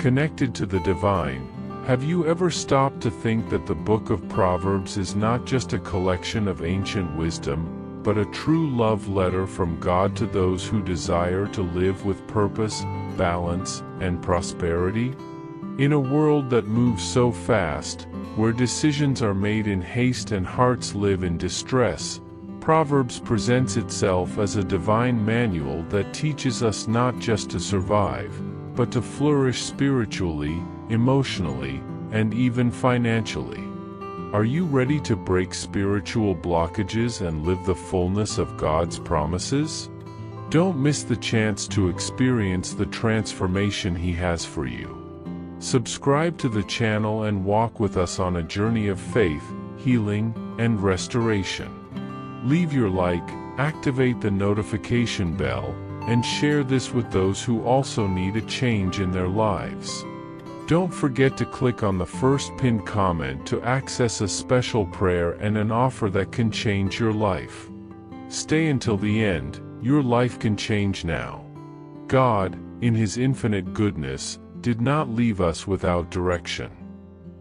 Connected to the divine, have you ever stopped to think that the book of Proverbs is not just a collection of ancient wisdom, but a true love letter from God to those who desire to live with purpose, balance, and prosperity? In a world that moves so fast, where decisions are made in haste and hearts live in distress, Proverbs presents itself as a divine manual that teaches us not just to survive, but to flourish spiritually, emotionally, and even financially. Are you ready to break spiritual blockages and live the fullness of God's promises? Don't miss the chance to experience the transformation He has for you. Subscribe to the channel and walk with us on a journey of faith, healing, and restoration. Leave your like, activate the notification bell, and share this with those who also need a change in their lives. Don't forget to click on the first pinned comment to access a special prayer and an offer that can change your life. Stay until the end, your life can change now. God, in His infinite goodness, did not leave us without direction.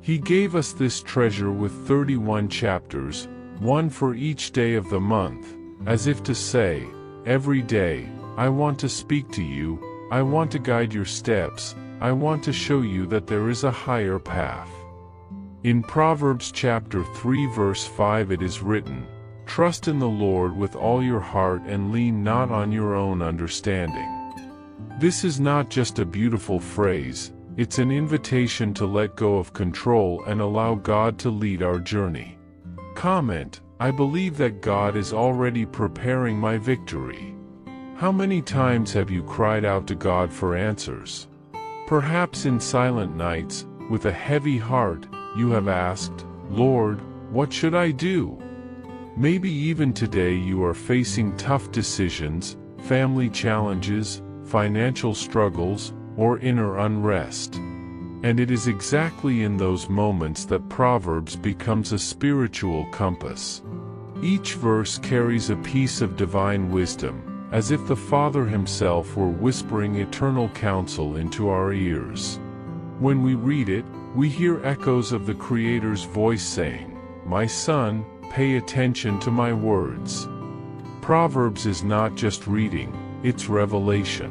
He gave us this treasure with 31 chapters, one for each day of the month, as if to say, every day, I want to speak to you, I want to guide your steps, I want to show you that there is a higher path. In Proverbs chapter 3 verse 5 it is written, "Trust in the Lord with all your heart and lean not on your own understanding." This is not just a beautiful phrase, it's an invitation to let go of control and allow God to lead our journey. Comment, I believe that God is already preparing my victory. How many times have you cried out to God for answers? Perhaps in silent nights, with a heavy heart, you have asked, Lord, what should I do? Maybe even today you are facing tough decisions, family challenges, financial struggles, or inner unrest. And it is exactly in those moments that Proverbs becomes a spiritual compass. Each verse carries a piece of divine wisdom, as if the Father Himself were whispering eternal counsel into our ears. When we read it, we hear echoes of the Creator's voice saying, "My son, pay attention to my words." Proverbs is not just reading, it's revelation.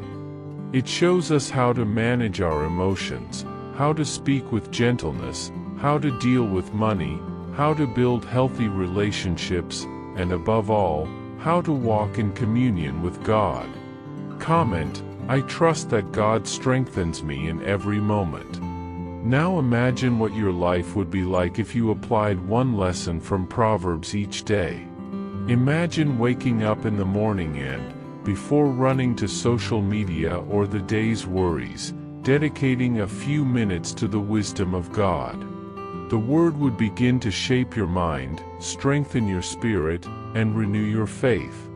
It shows us how to manage our emotions, how to speak with gentleness, how to deal with money, how to build healthy relationships, and above all, how to walk in communion with God. Comment, I trust that God strengthens me in every moment. Now imagine what your life would be like if you applied one lesson from Proverbs each day. Imagine waking up in the morning and, before running to social media or the day's worries, dedicating a few minutes to the wisdom of God. The Word would begin to shape your mind, strengthen your spirit, and renew your faith.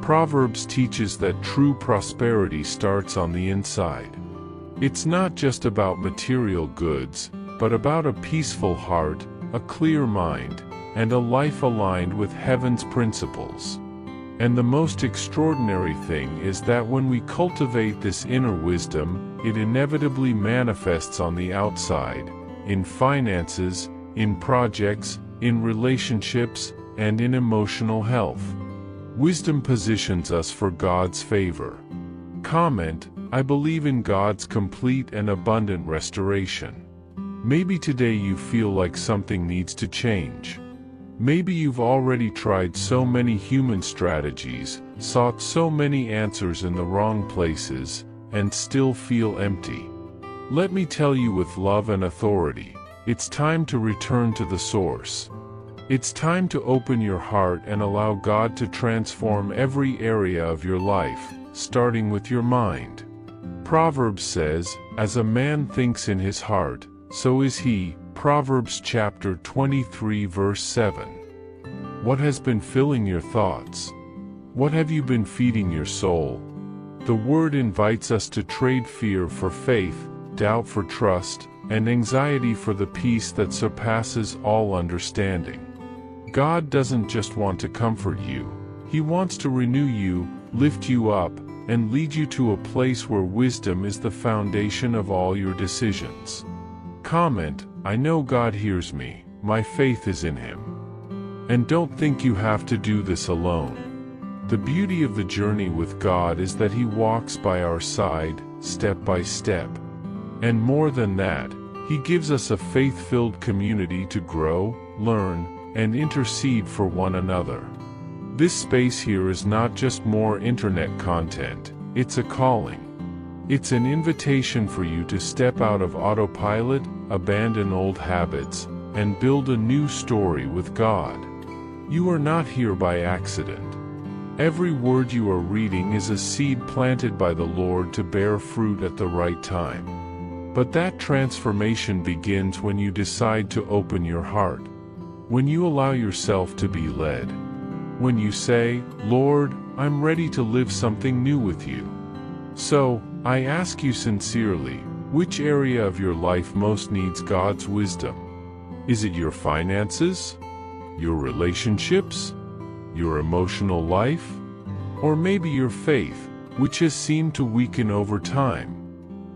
Proverbs teaches that true prosperity starts on the inside. It's not just about material goods, but about a peaceful heart, a clear mind, and a life aligned with heaven's principles. And the most extraordinary thing is that when we cultivate this inner wisdom, it inevitably manifests on the outside, in finances, in projects, in relationships, and in emotional health. Wisdom positions us for God's favor. Comment, I believe in God's complete and abundant restoration. Maybe today you feel like something needs to change. Maybe you've already tried so many human strategies, sought so many answers in the wrong places, and still feel empty. Let me tell you with love and authority, it's time to return to the source. It's time to open your heart and allow God to transform every area of your life, starting with your mind. Proverbs says, as a man thinks in his heart, so is he. Proverbs chapter 23 verse 7. What has been filling your thoughts? What have you been feeding your soul? The Word invites us to trade fear for faith, doubt for trust, and anxiety for the peace that surpasses all understanding. God doesn't just want to comfort you. He wants to renew you, lift you up, and lead you to a place where wisdom is the foundation of all your decisions. Comment, I know God hears me, my faith is in Him. And don't think you have to do this alone. The beauty of the journey with God is that He walks by our side, step by step. And more than that, He gives us a faith-filled community to grow, learn, and intercede for one another. This space here is not just more internet content, it's a calling. It's an invitation for you to step out of autopilot, abandon old habits, and build a new story with God. You are not here by accident. Every word you are reading is a seed planted by the Lord to bear fruit at the right time. But that transformation begins when you decide to open your heart. When you allow yourself to be led. When you say, Lord, I'm ready to live something new with you. So, I ask you sincerely, which area of your life most needs God's wisdom? Is it your finances? Your relationships? Your emotional life? Or maybe your faith, which has seemed to weaken over time?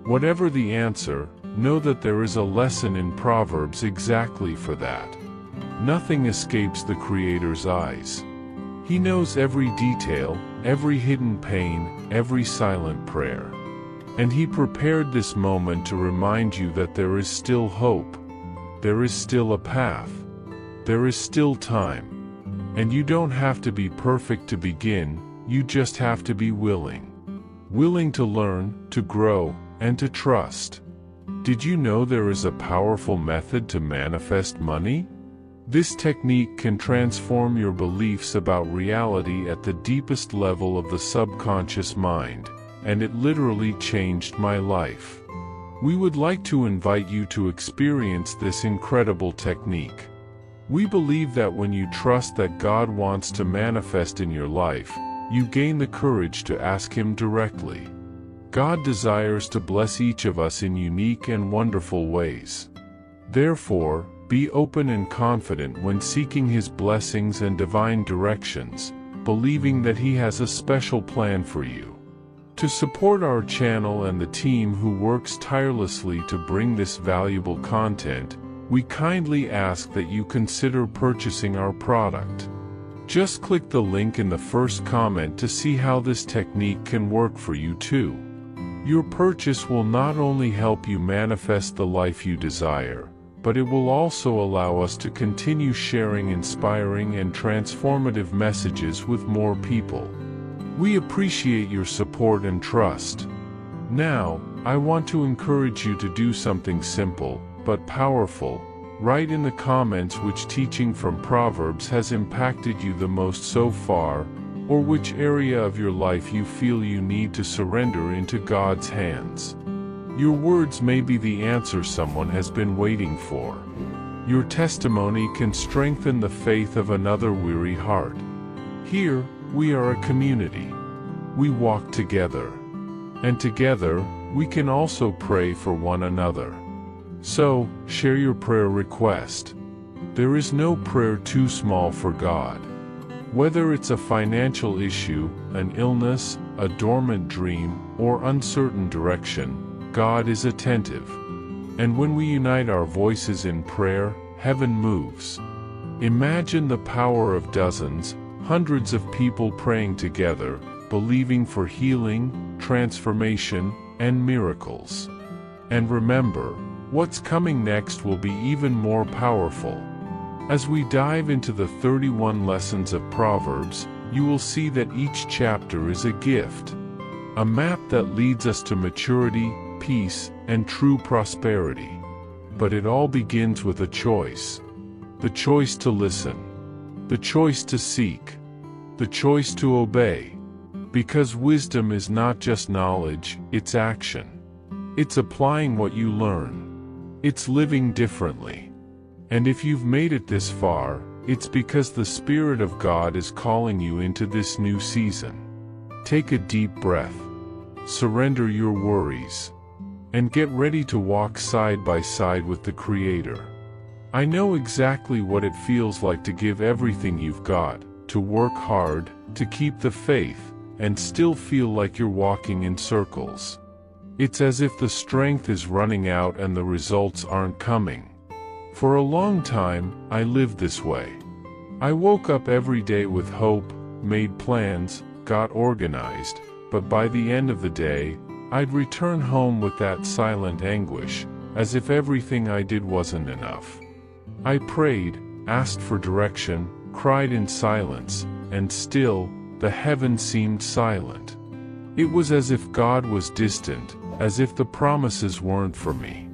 Whatever the answer, know that there is a lesson in Proverbs exactly for that. Nothing escapes the Creator's eyes. He knows every detail, every hidden pain, every silent prayer. And He prepared this moment to remind you that there is still hope. There is still a path. There is still time. And you don't have to be perfect to begin, you just have to be willing. Willing to learn, to grow, and to trust. Did you know there is a powerful method to manifest money? This technique can transform your beliefs about reality at the deepest level of the subconscious mind, and it literally changed my life. We would like to invite you to experience this incredible technique. We believe that when you trust that God wants to manifest in your life, you gain the courage to ask Him directly. God desires to bless each of us in unique and wonderful ways. Therefore, be open and confident when seeking His blessings and divine directions, believing that He has a special plan for you. To support our channel and the team who works tirelessly to bring this valuable content, we kindly ask that you consider purchasing our product. Just click the link in the first comment to see how this technique can work for you too. Your purchase will not only help you manifest the life you desire, but it will also allow us to continue sharing inspiring and transformative messages with more people. We appreciate your support and trust. Now, I want to encourage you to do something simple, but powerful. Write in the comments which teaching from Proverbs has impacted you the most so far, or which area of your life you feel you need to surrender into God's hands. Your words may be the answer someone has been waiting for. Your testimony can strengthen the faith of another weary heart. Here, we are a community. We walk together. And together, we can also pray for one another. So, share your prayer request. There is no prayer too small for God. Whether it's a financial issue, an illness, a dormant dream, or uncertain direction, God is attentive. And when we unite our voices in prayer, heaven moves. Imagine the power of dozens, hundreds of people praying together, believing for healing, transformation, and miracles. And remember, what's coming next will be even more powerful. As we dive into the 31 lessons of Proverbs, you will see that each chapter is a gift. A map that leads us to maturity, peace, and true prosperity. But it all begins with a choice. The choice to listen. The choice to seek. The choice to obey. Because wisdom is not just knowledge, it's action. It's applying what you learn. It's living differently. And if you've made it this far, it's because the Spirit of God is calling you into this new season. Take a deep breath. Surrender your worries. And get ready to walk side by side with the Creator. I know exactly what it feels like to give everything you've got, to work hard, to keep the faith, and still feel like you're walking in circles. It's as if the strength is running out and the results aren't coming. For a long time, I lived this way. I woke up every day with hope, made plans, got organized, but by the end of the day, I'd return home with that silent anguish, as if everything I did wasn't enough. I prayed, asked for direction, cried in silence, and still, the heavens seemed silent. It was as if God was distant, as if the promises weren't for me.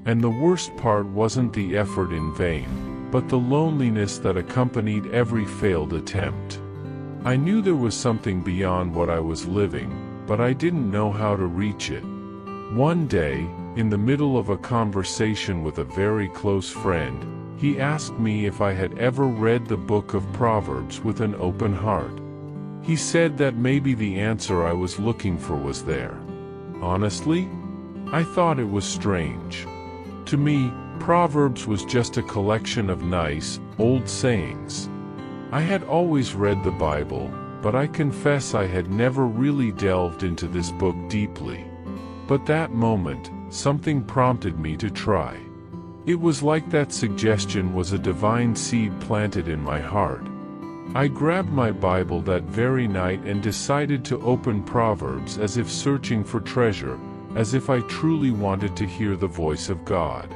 And the worst part wasn't the effort in vain, but the loneliness that accompanied every failed attempt. I knew there was something beyond what I was living, but I didn't know how to reach it. One day, in the middle of a conversation with a very close friend, he asked me if I had ever read the book of Proverbs with an open heart. He said that maybe the answer I was looking for was there. Honestly, I thought it was strange. To me, Proverbs was just a collection of nice, old sayings. I had always read the Bible, but I confess I had never really delved into this book deeply. But that moment, something prompted me to try. It was like that suggestion was a divine seed planted in my heart. I grabbed my Bible that very night and decided to open Proverbs as if searching for treasure, as if I truly wanted to hear the voice of God.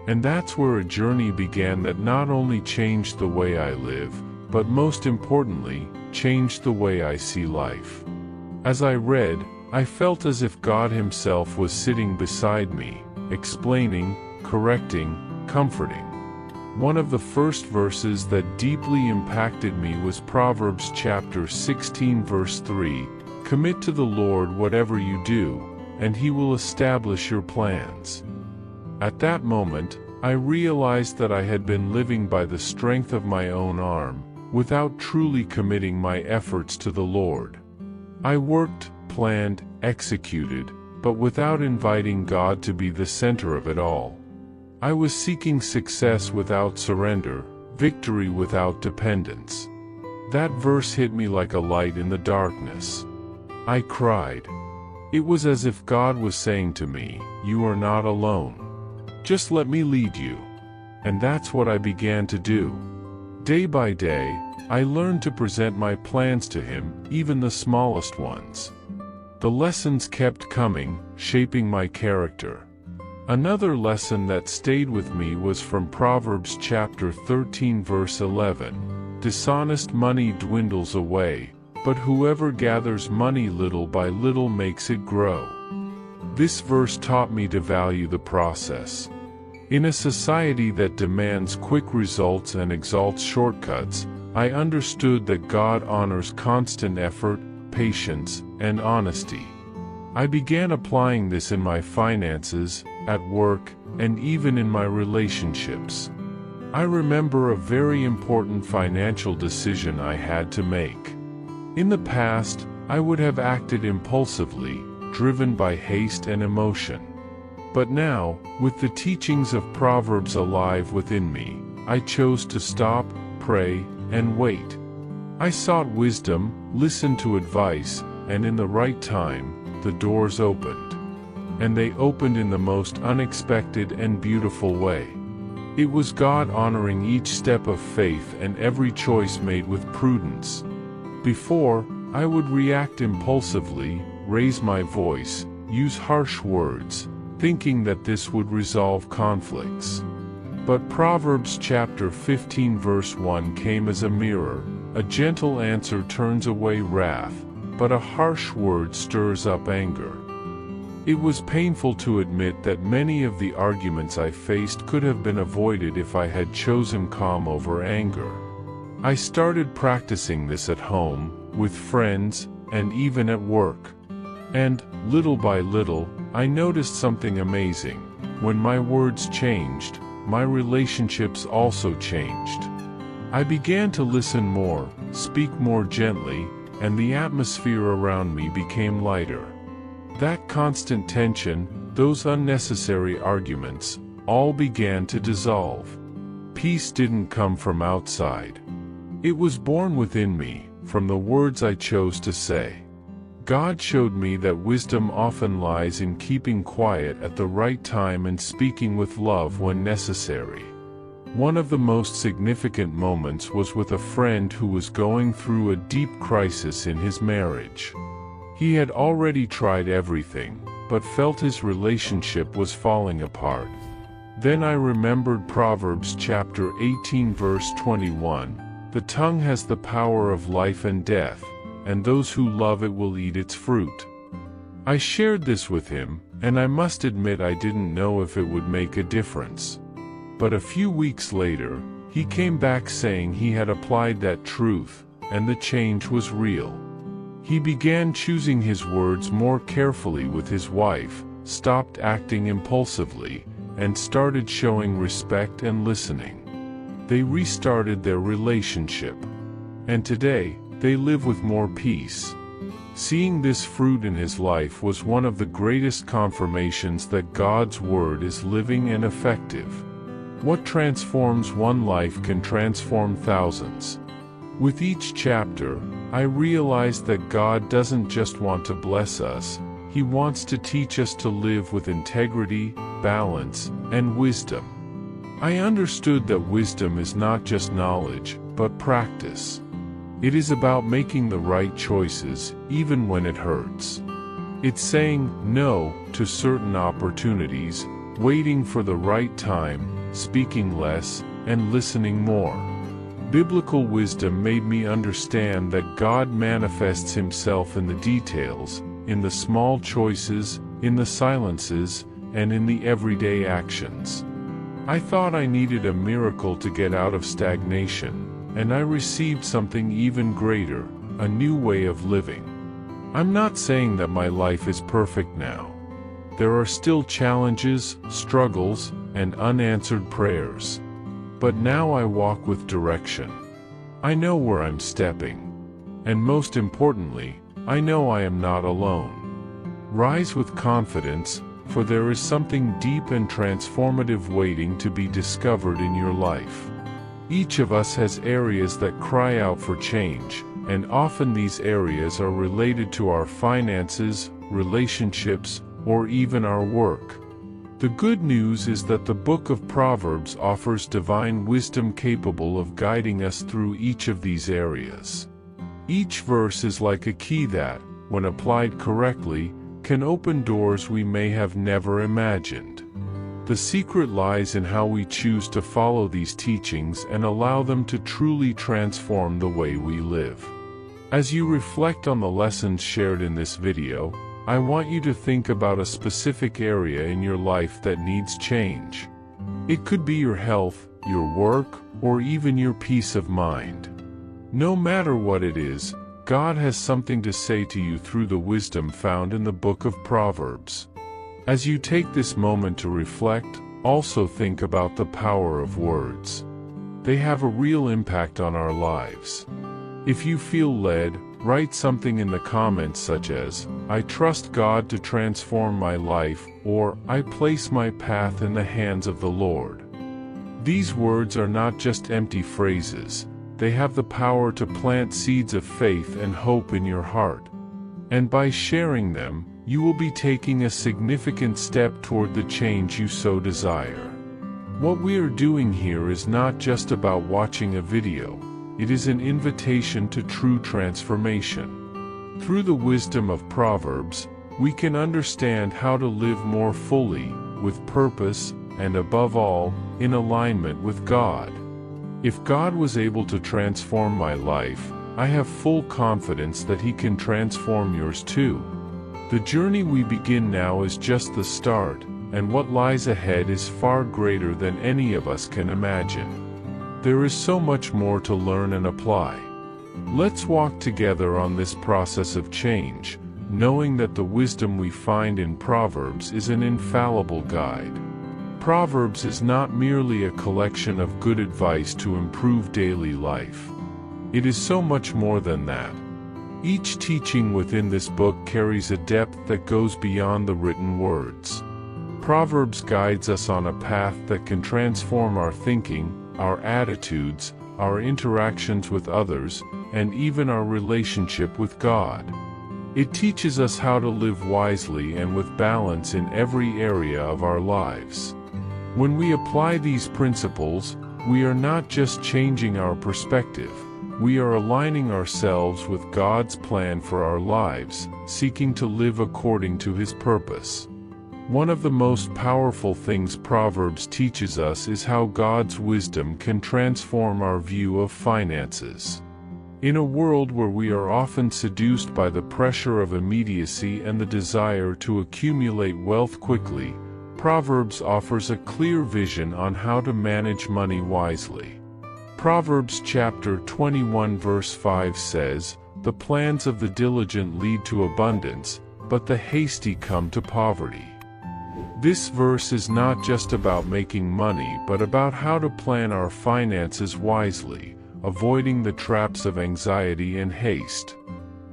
And that's where a journey began that not only changed the way I live, but most importantly, changed the way I see life. As I read, I felt as if God Himself was sitting beside me, explaining, correcting, comforting. One of the first verses that deeply impacted me was Proverbs chapter 16 verse 3, "Commit to the Lord whatever you do, and He will establish your plans." At that moment, I realized that I had been living by the strength of my own arm, without truly committing my efforts to the Lord. I worked, planned, executed, but without inviting God to be the center of it all. I was seeking success without surrender, victory without dependence. That verse hit me like a light in the darkness. I cried. It was as if God was saying to me, "You are not alone. Just let me lead you." And that's what I began to do. Day by day, I learned to present my plans to Him, even the smallest ones. The lessons kept coming, shaping my character. Another lesson that stayed with me was from Proverbs chapter 13 verse 11. "Dishonest money dwindles away, but whoever gathers money little by little makes it grow." This verse taught me to value the process. In a society that demands quick results and exalts shortcuts, I understood that God honors constant effort, patience, and honesty. I began applying this in my finances, at work, and even in my relationships. I remember a very important financial decision I had to make. In the past, I would have acted impulsively, driven by haste and emotion. But now, with the teachings of Proverbs alive within me, I chose to stop, pray, and wait. I sought wisdom, listened to advice, and in the right time, the doors opened. And they opened in the most unexpected and beautiful way. It was God honoring each step of faith and every choice made with prudence. Before, I would react impulsively, raise my voice, use harsh words, thinking that this would resolve conflicts. But Proverbs chapter 15 verse 1 came as a mirror. "A gentle answer turns away wrath, but a harsh word stirs up anger." It was painful to admit that many of the arguments I faced could have been avoided if I had chosen calm over anger. I started practicing this at home, with friends, and even at work. And, little by little, I noticed something amazing. When my words changed, my relationships also changed. I began to listen more, speak more gently, and the atmosphere around me became lighter. That constant tension, those unnecessary arguments, all began to dissolve. Peace didn't come from outside. It was born within me, from the words I chose to say. God showed me that wisdom often lies in keeping quiet at the right time and speaking with love when necessary. One of the most significant moments was with a friend who was going through a deep crisis in his marriage. He had already tried everything, but felt his relationship was falling apart. Then I remembered Proverbs chapter 18 verse 21, "The tongue has the power of life and death, and those who love it will eat its fruit." I shared this with him, and I must admit I didn't know if it would make a difference. But a few weeks later, he came back saying he had applied that truth, and the change was real. He began choosing his words more carefully with his wife, stopped acting impulsively, and started showing respect and listening. They restarted their relationship. And today, they live with more peace. Seeing this fruit in his life was one of the greatest confirmations that God's Word is living and effective. What transforms one life can transform thousands. With each chapter, I realized that God doesn't just want to bless us, He wants to teach us to live with integrity, balance, and wisdom. I understood that wisdom is not just knowledge, but practice. It is about making the right choices, even when it hurts. It's saying no to certain opportunities, waiting for the right time, speaking less, and listening more. Biblical wisdom made me understand that God manifests Himself in the details, in the small choices, in the silences, and in the everyday actions. I thought I needed a miracle to get out of stagnation, and I received something even greater, a new way of living. I'm not saying that my life is perfect now. There are still challenges, struggles, and unanswered prayers. But now I walk with direction. I know where I'm stepping. And most importantly, I know I am not alone. Rise with confidence, for there is something deep and transformative waiting to be discovered in your life. Each of us has areas that cry out for change, and often these areas are related to our finances, relationships, or even our work. The good news is that the book of Proverbs offers divine wisdom capable of guiding us through each of these areas. Each verse is like a key that, when applied correctly, can open doors we may have never imagined. The secret lies in how we choose to follow these teachings and allow them to truly transform the way we live. As you reflect on the lessons shared in this video, I want you to think about a specific area in your life that needs change. It could be your health, your work, or even your peace of mind. No matter what it is, God has something to say to you through the wisdom found in the book of Proverbs. As you take this moment to reflect, also think about the power of words. They have a real impact on our lives. If you feel led, write something in the comments such as, "I trust God to transform my life," or "I place my path in the hands of the Lord." These words are not just empty phrases, they have the power to plant seeds of faith and hope in your heart. And by sharing them, you will be taking a significant step toward the change you so desire. What we are doing here is not just about watching a video, it is an invitation to true transformation. Through the wisdom of Proverbs, we can understand how to live more fully, with purpose, and above all, in alignment with God. If God was able to transform my life, I have full confidence that He can transform yours too. The journey we begin now is just the start, and what lies ahead is far greater than any of us can imagine. There is so much more to learn and apply. Let's walk together on this process of change, knowing that the wisdom we find in Proverbs is an infallible guide. Proverbs is not merely a collection of good advice to improve daily life. It is so much more than that. Each teaching within this book carries a depth that goes beyond the written words. Proverbs guides us on a path that can transform our thinking, our attitudes, our interactions with others, and even our relationship with God. It teaches us how to live wisely and with balance in every area of our lives. When we apply these principles, we are not just changing our perspective, we are aligning ourselves with God's plan for our lives, seeking to live according to His purpose. One of the most powerful things Proverbs teaches us is how God's wisdom can transform our view of finances. In a world where we are often seduced by the pressure of immediacy and the desire to accumulate wealth quickly, Proverbs offers a clear vision on how to manage money wisely. Proverbs chapter 21 verse 5 says, "The plans of the diligent lead to abundance, but the hasty come to poverty." This verse is not just about making money but about how to plan our finances wisely, avoiding the traps of anxiety and haste.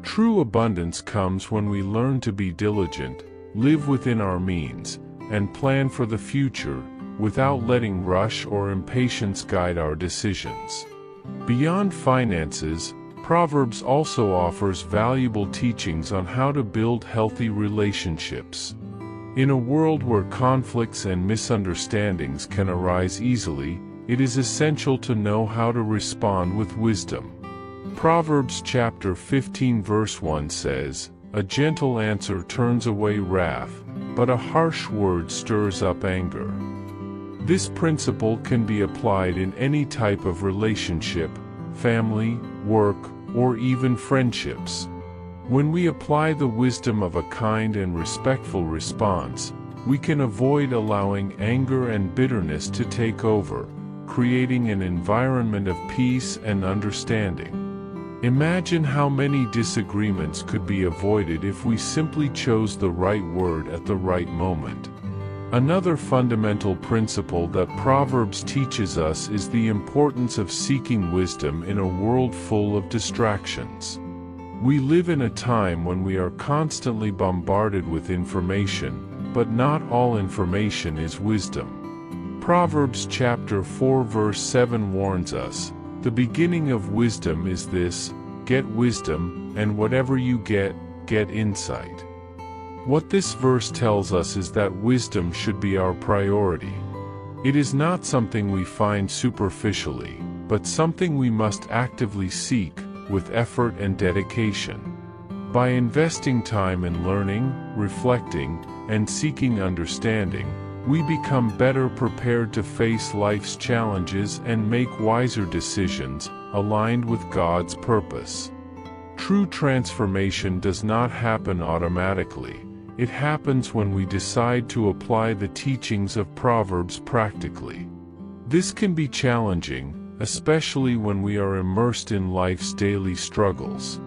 True abundance comes when we learn to be diligent, live within our means, and plan for the future, without letting rush or impatience guide our decisions. Beyond finances, Proverbs also offers valuable teachings on how to build healthy relationships. In a world where conflicts and misunderstandings can arise easily, it is essential to know how to respond with wisdom. Proverbs chapter 15 verse 1 says, "A gentle answer turns away wrath, but a harsh word stirs up anger." This principle can be applied in any type of relationship, family, work, or even friendships. When we apply the wisdom of a kind and respectful response, we can avoid allowing anger and bitterness to take over, creating an environment of peace and understanding. Imagine how many disagreements could be avoided if we simply chose the right word at the right moment. Another fundamental principle that Proverbs teaches us is the importance of seeking wisdom in a world full of distractions. We live in a time when we are constantly bombarded with information, but not all information is wisdom. Proverbs chapter 4 verse 7 warns us, "The beginning of wisdom is this, get wisdom, and whatever you get insight." What this verse tells us is that wisdom should be our priority. It is not something we find superficially, but something we must actively seek, with effort and dedication. By investing time in learning, reflecting, and seeking understanding, we become better prepared to face life's challenges and make wiser decisions, aligned with God's purpose. True transformation does not happen automatically. It happens when we decide to apply the teachings of Proverbs practically. This can be challenging, especially when we are immersed in life's daily struggles.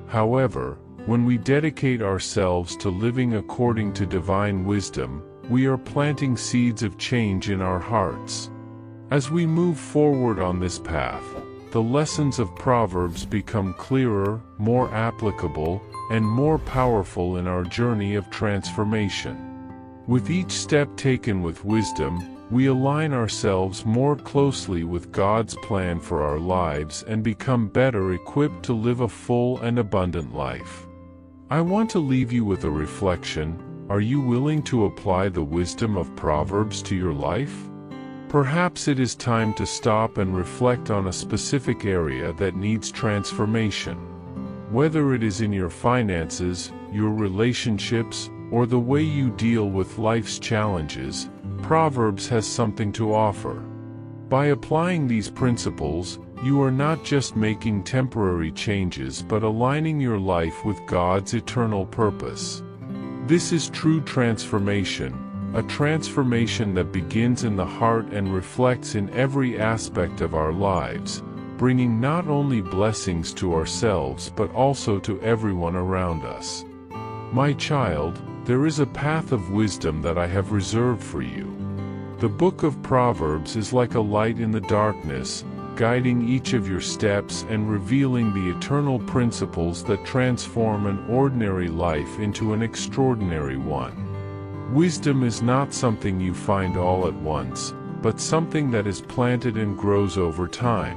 However, when we dedicate ourselves to living according to divine wisdom, we are planting seeds of change in our hearts. As we move forward on this path, the lessons of Proverbs become clearer, more applicable, and more powerful in our journey of transformation. With each step taken with wisdom, we align ourselves more closely with God's plan for our lives and become better equipped to live a full and abundant life. I want to leave you with a reflection. Are you willing to apply the wisdom of Proverbs to your life? Perhaps it is time to stop and reflect on a specific area that needs transformation. Whether it is in your finances, your relationships, or the way you deal with life's challenges, Proverbs has something to offer. By applying these principles, you are not just making temporary changes but aligning your life with God's eternal purpose. This is true transformation, a transformation that begins in the heart and reflects in every aspect of our lives, bringing not only blessings to ourselves but also to everyone around us. My child, there is a path of wisdom that I have reserved for you. The book of Proverbs is like a light in the darkness, guiding each of your steps and revealing the eternal principles that transform an ordinary life into an extraordinary one. Wisdom is not something you find all at once, but something that is planted and grows over time.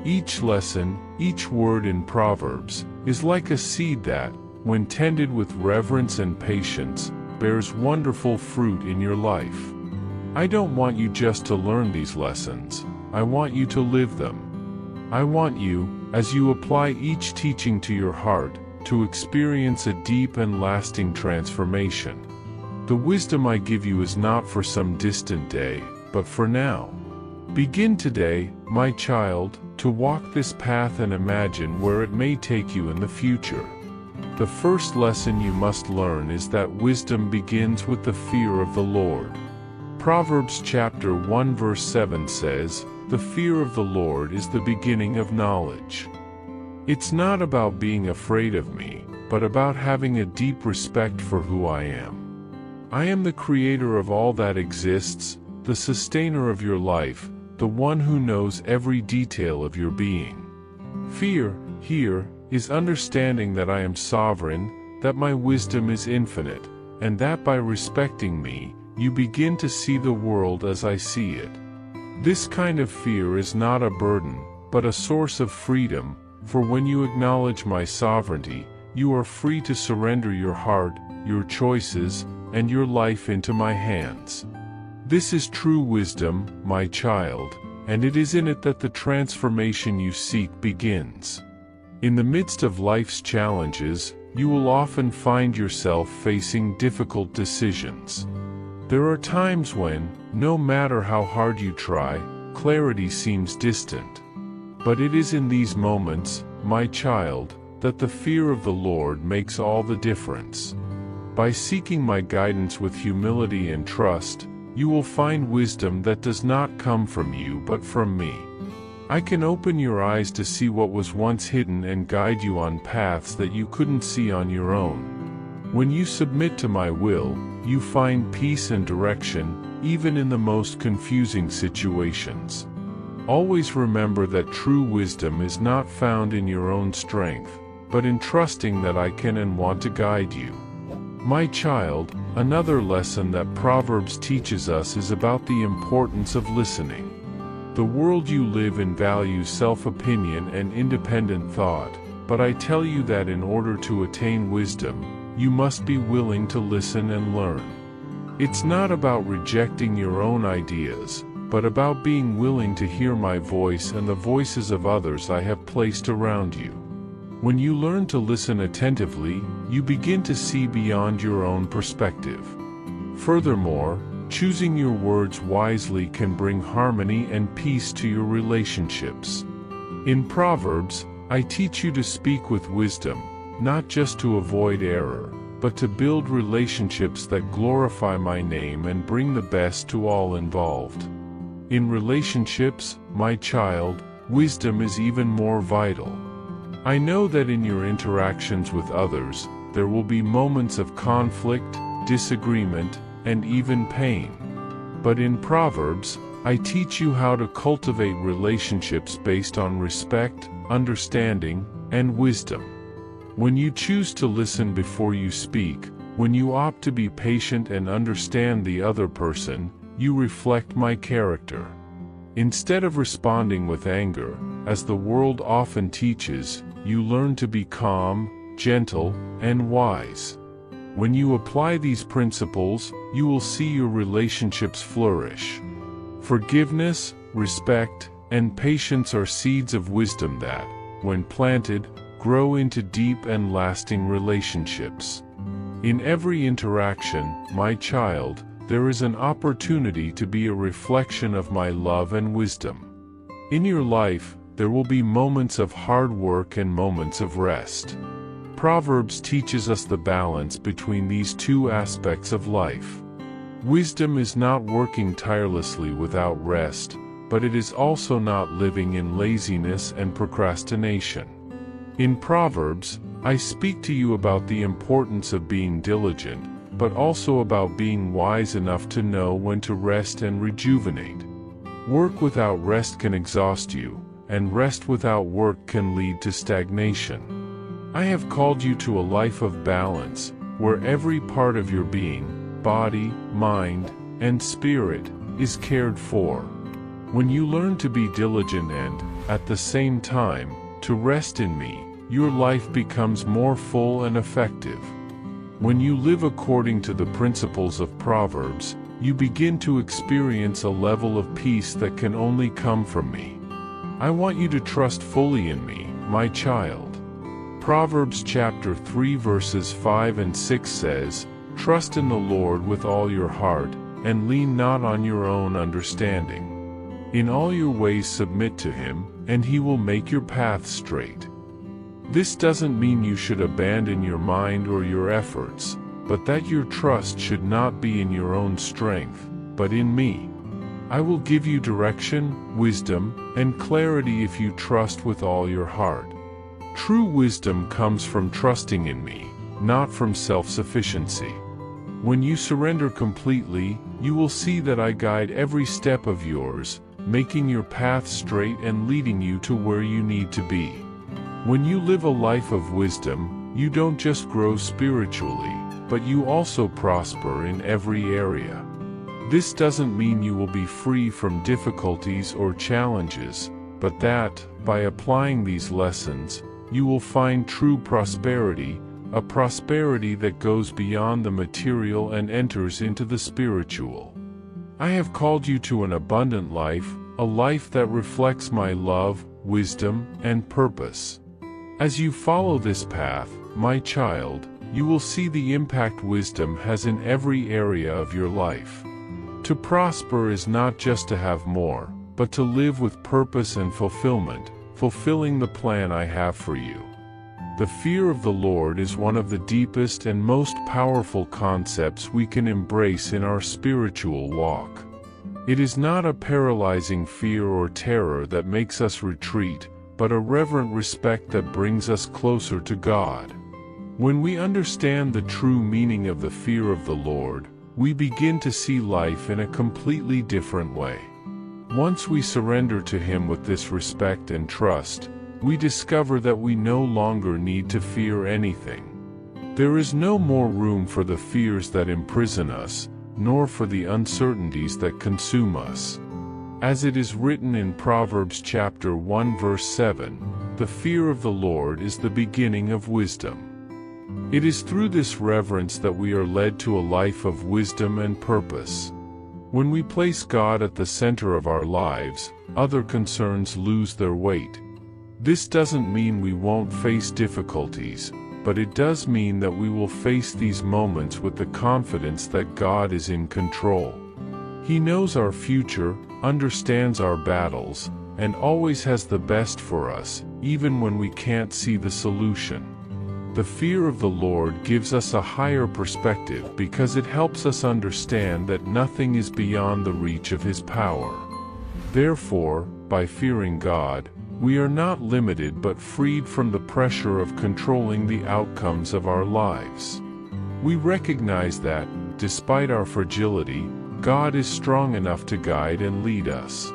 Each lesson, each word in Proverbs, is like a seed that, when tended with reverence and patience, bears wonderful fruit in your life. I don't want you just to learn these lessons, I want you to live them. I want you, as you apply each teaching to your heart, to experience a deep and lasting transformation. The wisdom I give you is not for some distant day, but for now. Begin today, my child, to walk this path and imagine where it may take you in the future. The first lesson you must learn is that wisdom begins with the fear of the Lord. Proverbs chapter 1 verse 7 says, "The fear of the Lord is the beginning of knowledge." It's not about being afraid of me, but about having a deep respect for who I am. I am the creator of all that exists, the sustainer of your life, the one who knows every detail of your being. Fear, here, is understanding that I am sovereign, that my wisdom is infinite, and that by respecting me, you begin to see the world as I see it. This kind of fear is not a burden, but a source of freedom, for when you acknowledge my sovereignty, you are free to surrender your heart, your choices, and your life into my hands. This is true wisdom, my child, and it is in it that the transformation you seek begins. In the midst of life's challenges, you will often find yourself facing difficult decisions. There are times when, no matter how hard you try, clarity seems distant. But it is in these moments, my child, that the fear of the Lord makes all the difference. By seeking my guidance with humility and trust, you will find wisdom that does not come from you but from me. I can open your eyes to see what was once hidden and guide you on paths that you couldn't see on your own. When you submit to my will, you find peace and direction, even in the most confusing situations. Always remember that true wisdom is not found in your own strength, but in trusting that I can and want to guide you. My child, another lesson that Proverbs teaches us is about the importance of listening. The world you live in values self-opinion and independent thought, but I tell you that in order to attain wisdom, you must be willing to listen and learn. It's not about rejecting your own ideas, but about being willing to hear my voice and the voices of others I have placed around you. When you learn to listen attentively, you begin to see beyond your own perspective. Furthermore, choosing your words wisely can bring harmony and peace to your relationships. In Proverbs, I teach you to speak with wisdom, not just to avoid error, but to build relationships that glorify my name and bring the best to all involved. In relationships, my child, wisdom is even more vital. I know that in your interactions with others, there will be moments of conflict, disagreement, and even pain. But in Proverbs, I teach you how to cultivate relationships based on respect, understanding, and wisdom. When you choose to listen before you speak, when you opt to be patient and understand the other person, you reflect my character. Instead of responding with anger, as the world often teaches, you learn to be calm, gentle, and wise. When you apply these principles, you will see your relationships flourish. Forgiveness, respect, and patience are seeds of wisdom that, when planted, grow into deep and lasting relationships. In every interaction, my child, there is an opportunity to be a reflection of my love and wisdom. In your life, there will be moments of hard work and moments of rest. Proverbs teaches us the balance between these two aspects of life. Wisdom is not working tirelessly without rest, but it is also not living in laziness and procrastination. In Proverbs, I speak to you about the importance of being diligent, but also about being wise enough to know when to rest and rejuvenate. Work without rest can exhaust you, and rest without work can lead to stagnation. I have called you to a life of balance, where every part of your being, body, mind, and spirit, is cared for. When you learn to be diligent and, at the same time, to rest in me, your life becomes more full and effective. When you live according to the principles of Proverbs, you begin to experience a level of peace that can only come from me. I want you to trust fully in me, my child. Proverbs chapter 3 verses 5 and 6 says, "Trust in the Lord with all your heart, and lean not on your own understanding. In all your ways submit to him, and he will make your path straight." This doesn't mean you should abandon your mind or your efforts, but that your trust should not be in your own strength, but in me. I will give you direction, wisdom, and clarity if you trust with all your heart. True wisdom comes from trusting in me, not from self-sufficiency. When you surrender completely, you will see that I guide every step of yours, making your path straight and leading you to where you need to be. When you live a life of wisdom, you don't just grow spiritually, but you also prosper in every area. This doesn't mean you will be free from difficulties or challenges, but that, by applying these lessons, you will find true prosperity, a prosperity that goes beyond the material and enters into the spiritual. I have called you to an abundant life, a life that reflects my love, wisdom, and purpose. As you follow this path, my child, you will see the impact wisdom has in every area of your life. To prosper is not just to have more, but to live with purpose and fulfillment, fulfilling the plan I have for you. The fear of the Lord is one of the deepest and most powerful concepts we can embrace in our spiritual walk. It is not a paralyzing fear or terror that makes us retreat, but a reverent respect that brings us closer to God. When we understand the true meaning of the fear of the Lord, we begin to see life in a completely different way. Once we surrender to Him with this respect and trust, we discover that we no longer need to fear anything. There is no more room for the fears that imprison us, nor for the uncertainties that consume us. As it is written in Proverbs chapter 1 verse 7, "The fear of the Lord is the beginning of wisdom." It is through this reverence that we are led to a life of wisdom and purpose. When we place God at the center of our lives, other concerns lose their weight. This doesn't mean we won't face difficulties, but it does mean that we will face these moments with the confidence that God is in control. He knows our future, understands our battles, and always has the best for us, even when we can't see the solution. The fear of the Lord gives us a higher perspective because it helps us understand that nothing is beyond the reach of His power. Therefore, by fearing God, we are not limited but freed from the pressure of controlling the outcomes of our lives. We recognize that, despite our fragility, God is strong enough to guide and lead us.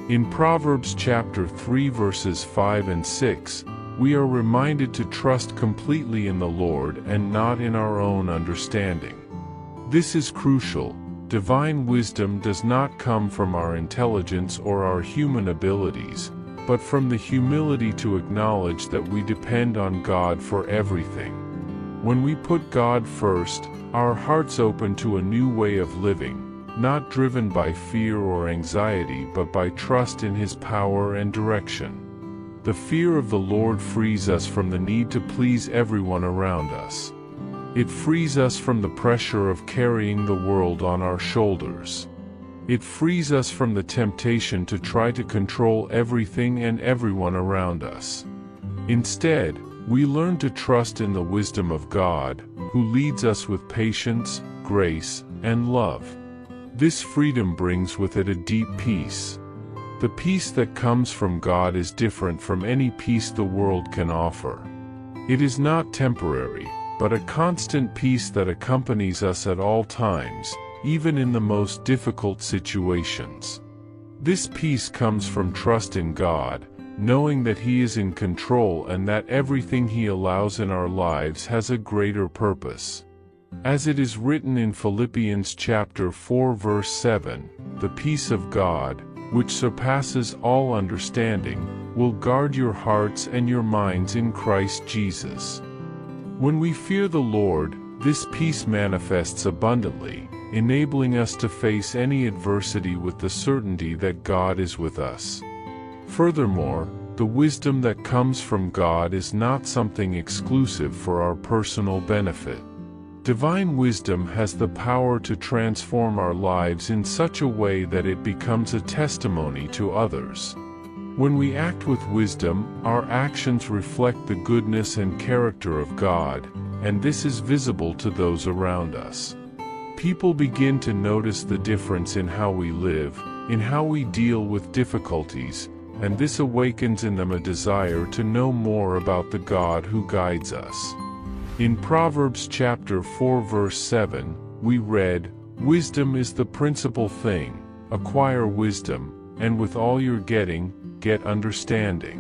In Proverbs chapter 3 verses 5 and 6, we are reminded to trust completely in the Lord and not in our own understanding. This is crucial. Divine wisdom does not come from our intelligence or our human abilities, but from the humility to acknowledge that we depend on God for everything. When we put God first, our hearts open to a new way of living, not driven by fear or anxiety but by trust in His power and direction. The fear of the Lord frees us from the need to please everyone around us. It frees us from the pressure of carrying the world on our shoulders. It frees us from the temptation to try to control everything and everyone around us. Instead, we learn to trust in the wisdom of God, who leads us with patience, grace, and love. This freedom brings with it a deep peace. The peace that comes from God is different from any peace the world can offer. It is not temporary, but a constant peace that accompanies us at all times, even in the most difficult situations. This peace comes from trust in God, knowing that He is in control and that everything He allows in our lives has a greater purpose. As it is written in Philippians chapter 4 verse 7, "The peace of God, which surpasses all understanding, will guard your hearts and your minds in Christ Jesus. When we fear the Lord, this peace manifests abundantly, enabling us to face any adversity with the certainty that God is with us. Furthermore, the wisdom that comes from God is not something exclusive for our personal benefit. Divine wisdom has the power to transform our lives in such a way that it becomes a testimony to others. When we act with wisdom, our actions reflect the goodness and character of God, and this is visible to those around us. People begin to notice the difference in how we live, in how we deal with difficulties, and this awakens in them a desire to know more about the God who guides us. In Proverbs chapter 4 verse 7, we read, "Wisdom is the principal thing, acquire wisdom, and with all you're getting, get understanding."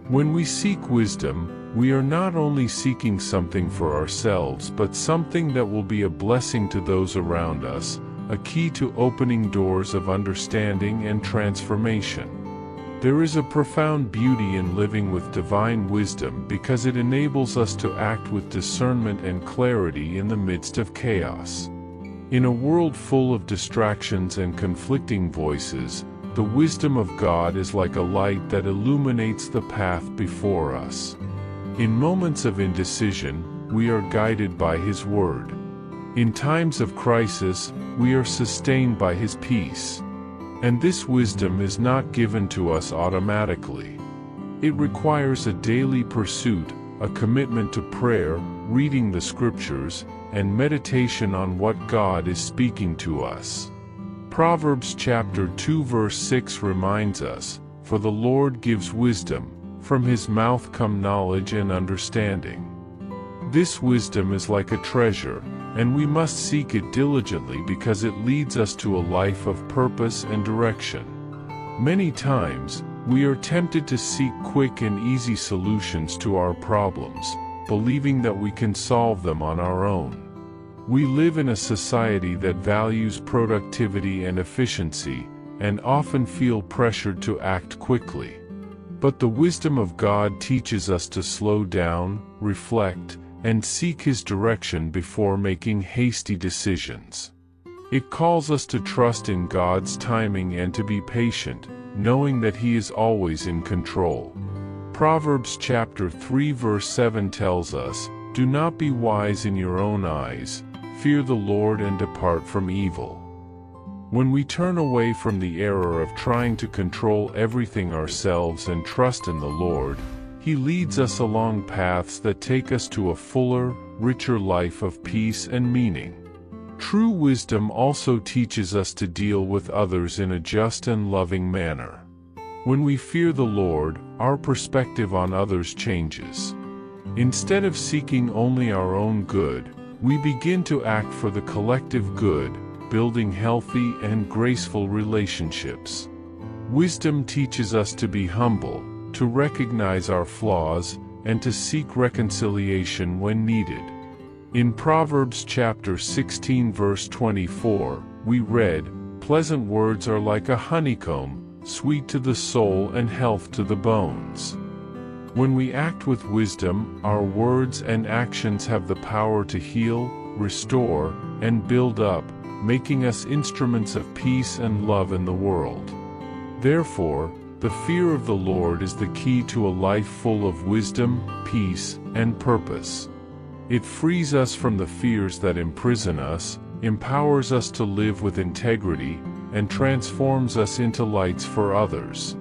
When we seek wisdom, we are not only seeking something for ourselves but something that will be a blessing to those around us, a key to opening doors of understanding and transformation. There is a profound beauty in living with divine wisdom because it enables us to act with discernment and clarity in the midst of chaos. In a world full of distractions and conflicting voices, the wisdom of God is like a light that illuminates the path before us. In moments of indecision, we are guided by His Word. In times of crisis, we are sustained by His peace. And this wisdom is not given to us automatically. It requires a daily pursuit, a commitment to prayer, reading the Scriptures, and meditation on what God is speaking to us. Proverbs chapter 2 verse 6 reminds us, "For the Lord gives wisdom, from His mouth come knowledge and understanding." This wisdom is like a treasure, and we must seek it diligently because it leads us to a life of purpose and direction. Many times, we are tempted to seek quick and easy solutions to our problems, believing that we can solve them on our own. We live in a society that values productivity and efficiency, and often feel pressured to act quickly. But the wisdom of God teaches us to slow down, reflect, and seek His direction before making hasty decisions. It calls us to trust in God's timing and to be patient, knowing that He is always in control. Proverbs chapter 3 verse 7 tells us, "Do not be wise in your own eyes, fear the Lord and depart from evil." When we turn away from the error of trying to control everything ourselves and trust in the Lord, He leads us along paths that take us to a fuller, richer life of peace and meaning. True wisdom also teaches us to deal with others in a just and loving manner. When we fear the Lord, our perspective on others changes. Instead of seeking only our own good, we begin to act for the collective good, building healthy and graceful relationships. Wisdom teaches us to be humble, to recognize our flaws, and to seek reconciliation when needed. In Proverbs chapter 16 verse 24, we read, "Pleasant words are like a honeycomb, sweet to the soul and health to the bones." When we act with wisdom, our words and actions have the power to heal, restore, and build up, making us instruments of peace and love in the world. Therefore, the fear of the Lord is the key to a life full of wisdom, peace, and purpose. It frees us from the fears that imprison us, empowers us to live with integrity, and transforms us into lights for others.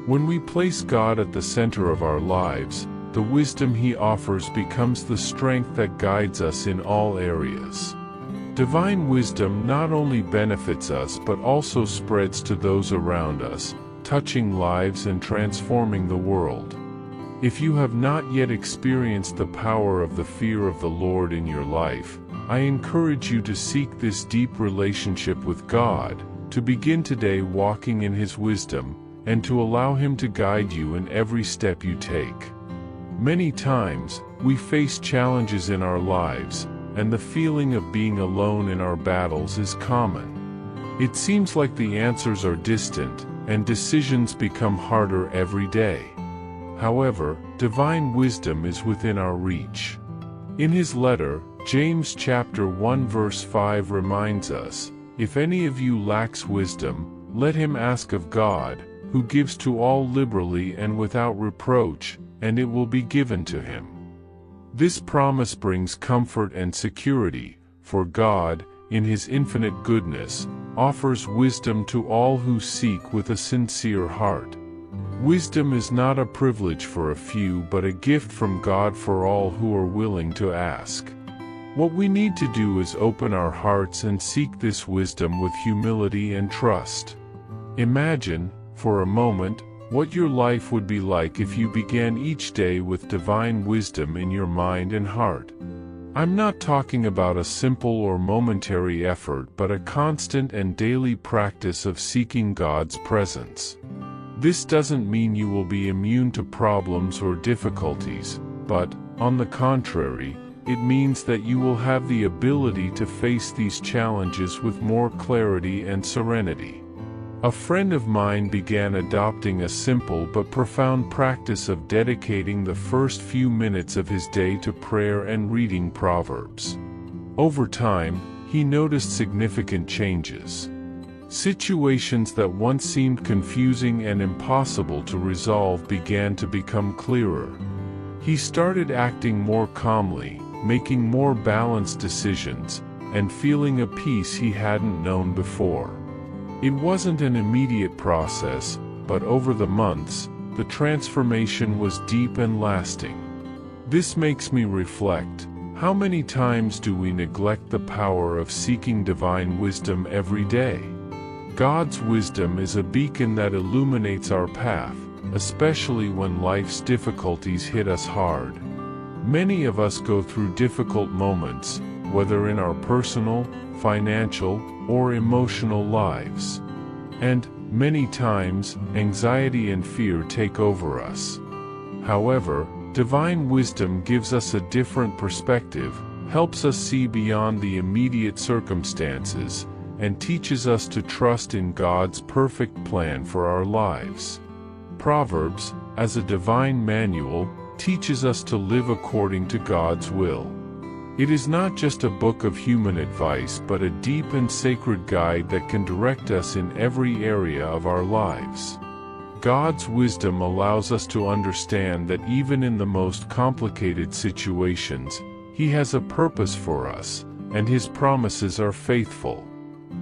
When we place God at the center of our lives, the wisdom He offers becomes the strength that guides us in all areas. Divine wisdom not only benefits us but also spreads to those around us, touching lives and transforming the world. If you have not yet experienced the power of the fear of the Lord in your life, I encourage you to seek this deep relationship with God, to begin today walking in His wisdom, and to allow Him to guide you in every step you take. Many times, we face challenges in our lives, and the feeling of being alone in our battles is common. It seems like the answers are distant, and decisions become harder every day. However, divine wisdom is within our reach. In his letter, James chapter 1 verse 5 reminds us, "If any of you lacks wisdom, let him ask of God, who gives to all liberally and without reproach, and it will be given to him." This promise brings comfort and security, for God, in his infinite goodness, offers wisdom to all who seek with a sincere heart. Wisdom is not a privilege for a few but a gift from God for all who are willing to ask. What we need to do is open our hearts and seek this wisdom with humility and trust. Imagine, for a moment, what your life would be like if you began each day with divine wisdom in your mind and heart. I'm not talking about a simple or momentary effort but a constant and daily practice of seeking God's presence. This doesn't mean you will be immune to problems or difficulties, but, on the contrary, it means that you will have the ability to face these challenges with more clarity and serenity. A friend of mine began adopting a simple but profound practice of dedicating the first few minutes of his day to prayer and reading Proverbs. Over time, he noticed significant changes. Situations that once seemed confusing and impossible to resolve began to become clearer. He started acting more calmly, making more balanced decisions, and feeling a peace he hadn't known before. It wasn't an immediate process, but over the months, the transformation was deep and lasting. This makes me reflect, how many times do we neglect the power of seeking divine wisdom every day? God's wisdom is a beacon that illuminates our path, especially when life's difficulties hit us hard. Many of us go through difficult moments, whether in our personal, financial, or emotional lives. And, many times, anxiety and fear take over us. However, divine wisdom gives us a different perspective, helps us see beyond the immediate circumstances, and teaches us to trust in God's perfect plan for our lives. Proverbs, as a divine manual, teaches us to live according to God's will. It is not just a book of human advice but a deep and sacred guide that can direct us in every area of our lives. God's wisdom allows us to understand that even in the most complicated situations, He has a purpose for us, and His promises are faithful.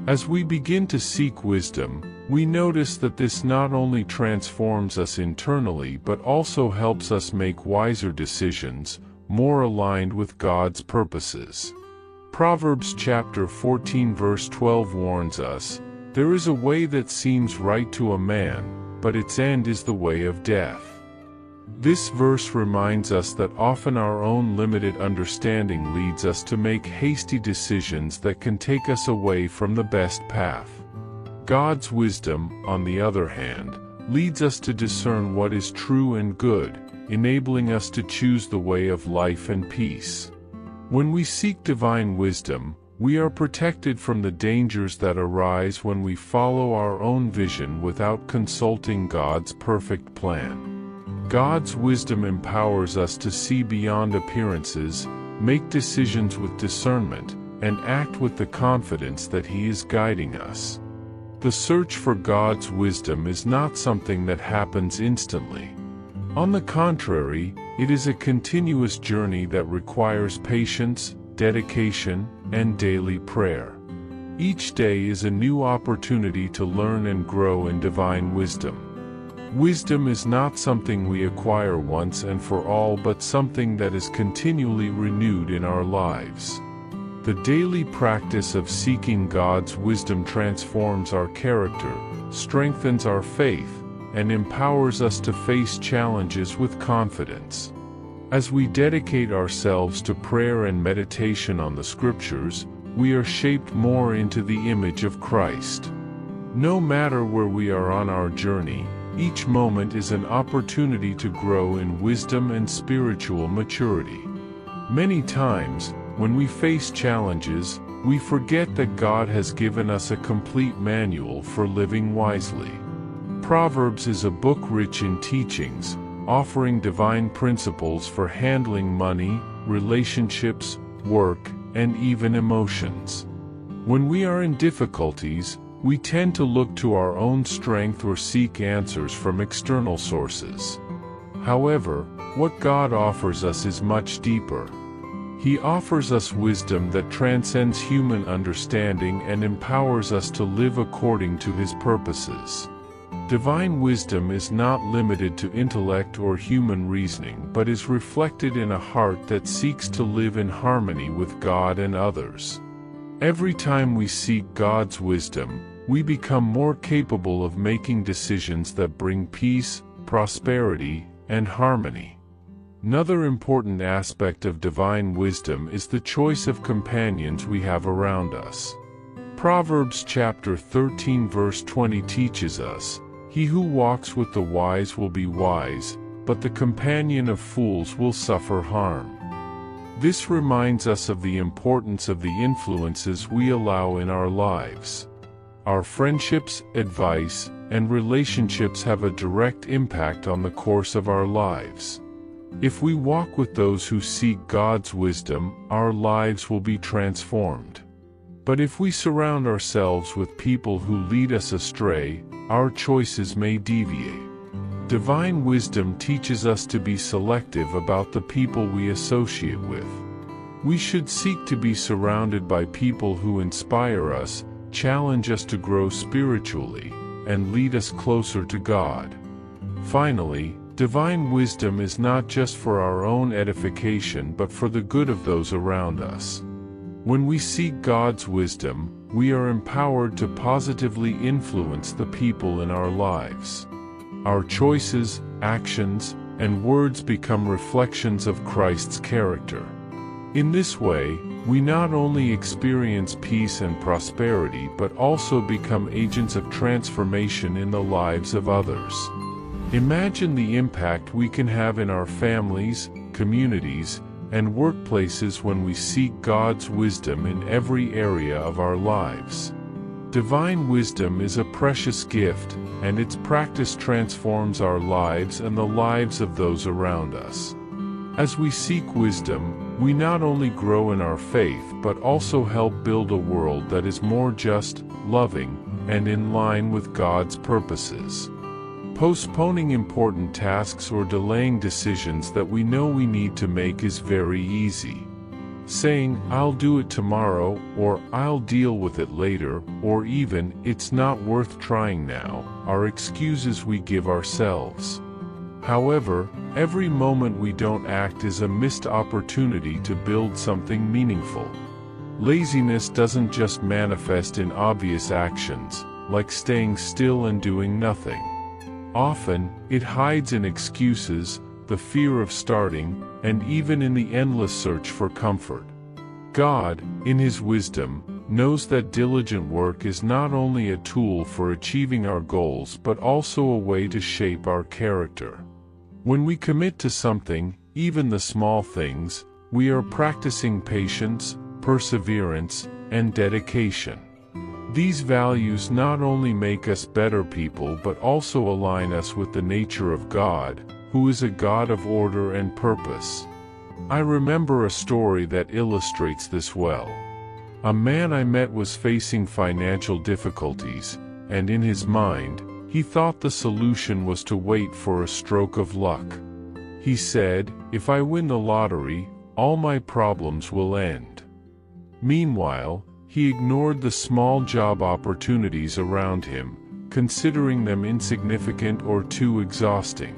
As we begin to seek wisdom, we notice that this not only transforms us internally but also helps us make wiser decisions, more aligned with God's purposes. Proverbs chapter 14 verse 12 warns us, "There is a way that seems right to a man, but its end is the way of death." This verse reminds us that often our own limited understanding leads us to make hasty decisions that can take us away from the best path. God's wisdom, on the other hand, leads us to discern what is true and good, enabling us to choose the way of life and peace. When we seek divine wisdom, we are protected from the dangers that arise when we follow our own vision without consulting God's perfect plan. God's wisdom empowers us to see beyond appearances, make decisions with discernment, and act with the confidence that He is guiding us. The search for God's wisdom is not something that happens instantly. On the contrary, it is a continuous journey that requires patience, dedication, and daily prayer. Each day is a new opportunity to learn and grow in divine wisdom. Wisdom is not something we acquire once and for all but something that is continually renewed in our lives. The daily practice of seeking God's wisdom transforms our character, strengthens our faith, and empowers us to face challenges with confidence. As we dedicate ourselves to prayer and meditation on the Scriptures, we are shaped more into the image of Christ. No matter where we are on our journey, each moment is an opportunity to grow in wisdom and spiritual maturity. Many times, when we face challenges, we forget that God has given us a complete manual for living wisely. Proverbs is a book rich in teachings, offering divine principles for handling money, relationships, work, and even emotions. When we are in difficulties, we tend to look to our own strength or seek answers from external sources. However, what God offers us is much deeper. He offers us wisdom that transcends human understanding and empowers us to live according to His purposes. Divine wisdom is not limited to intellect or human reasoning but is reflected in a heart that seeks to live in harmony with God and others. Every time we seek God's wisdom, we become more capable of making decisions that bring peace, prosperity, and harmony. Another important aspect of divine wisdom is the choice of companions we have around us. Proverbs chapter 13 verse 20 teaches us, "He who walks with the wise will be wise, but the companion of fools will suffer harm." This reminds us of the importance of the influences we allow in our lives. Our friendships, advice, and relationships have a direct impact on the course of our lives. If we walk with those who seek God's wisdom, our lives will be transformed. But if we surround ourselves with people who lead us astray, our choices may deviate. Divine wisdom teaches us to be selective about the people we associate with. We should seek to be surrounded by people who inspire us, challenge us to grow spiritually, and lead us closer to God. Finally, divine wisdom is not just for our own edification but for the good of those around us. When we seek God's wisdom, we are empowered to positively influence the people in our lives. Our choices, actions, and words become reflections of Christ's character. In this way, we not only experience peace and prosperity but also become agents of transformation in the lives of others. Imagine the impact we can have in our families, communities, and workplaces when we seek God's wisdom in every area of our lives. Divine wisdom is a precious gift, and its practice transforms our lives and the lives of those around us. As we seek wisdom, we not only grow in our faith but also help build a world that is more just, loving, and in line with God's purposes. Postponing important tasks or delaying decisions that we know we need to make is very easy. Saying, "I'll do it tomorrow," or "I'll deal with it later," or even, "It's not worth trying now," are excuses we give ourselves. However, every moment we don't act is a missed opportunity to build something meaningful. Laziness doesn't just manifest in obvious actions, like staying still and doing nothing. Often, it hides in excuses, the fear of starting, and even in the endless search for comfort. God, in His wisdom, knows that diligent work is not only a tool for achieving our goals but also a way to shape our character. When we commit to something, even the small things, we are practicing patience, perseverance, and dedication. These values not only make us better people but also align us with the nature of God, who is a God of order and purpose. I remember a story that illustrates this well. A man I met was facing financial difficulties, and in his mind, he thought the solution was to wait for a stroke of luck. He said, "If I win the lottery, all my problems will end." Meanwhile, he ignored the small job opportunities around him, considering them insignificant or too exhausting.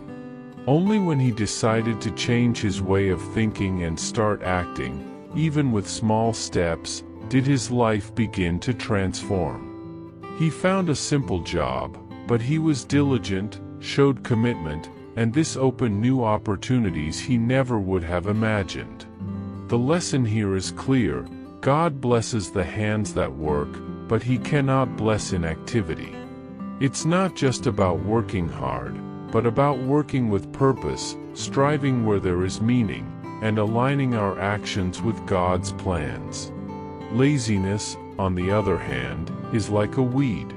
Only when he decided to change his way of thinking and start acting, even with small steps, did his life begin to transform. He found a simple job, but he was diligent, showed commitment, and this opened new opportunities he never would have imagined. The lesson here is clear: God blesses the hands that work, but He cannot bless inactivity. It's not just about working hard, but about working with purpose, striving where there is meaning, and aligning our actions with God's plans. Laziness, on the other hand, is like a weed.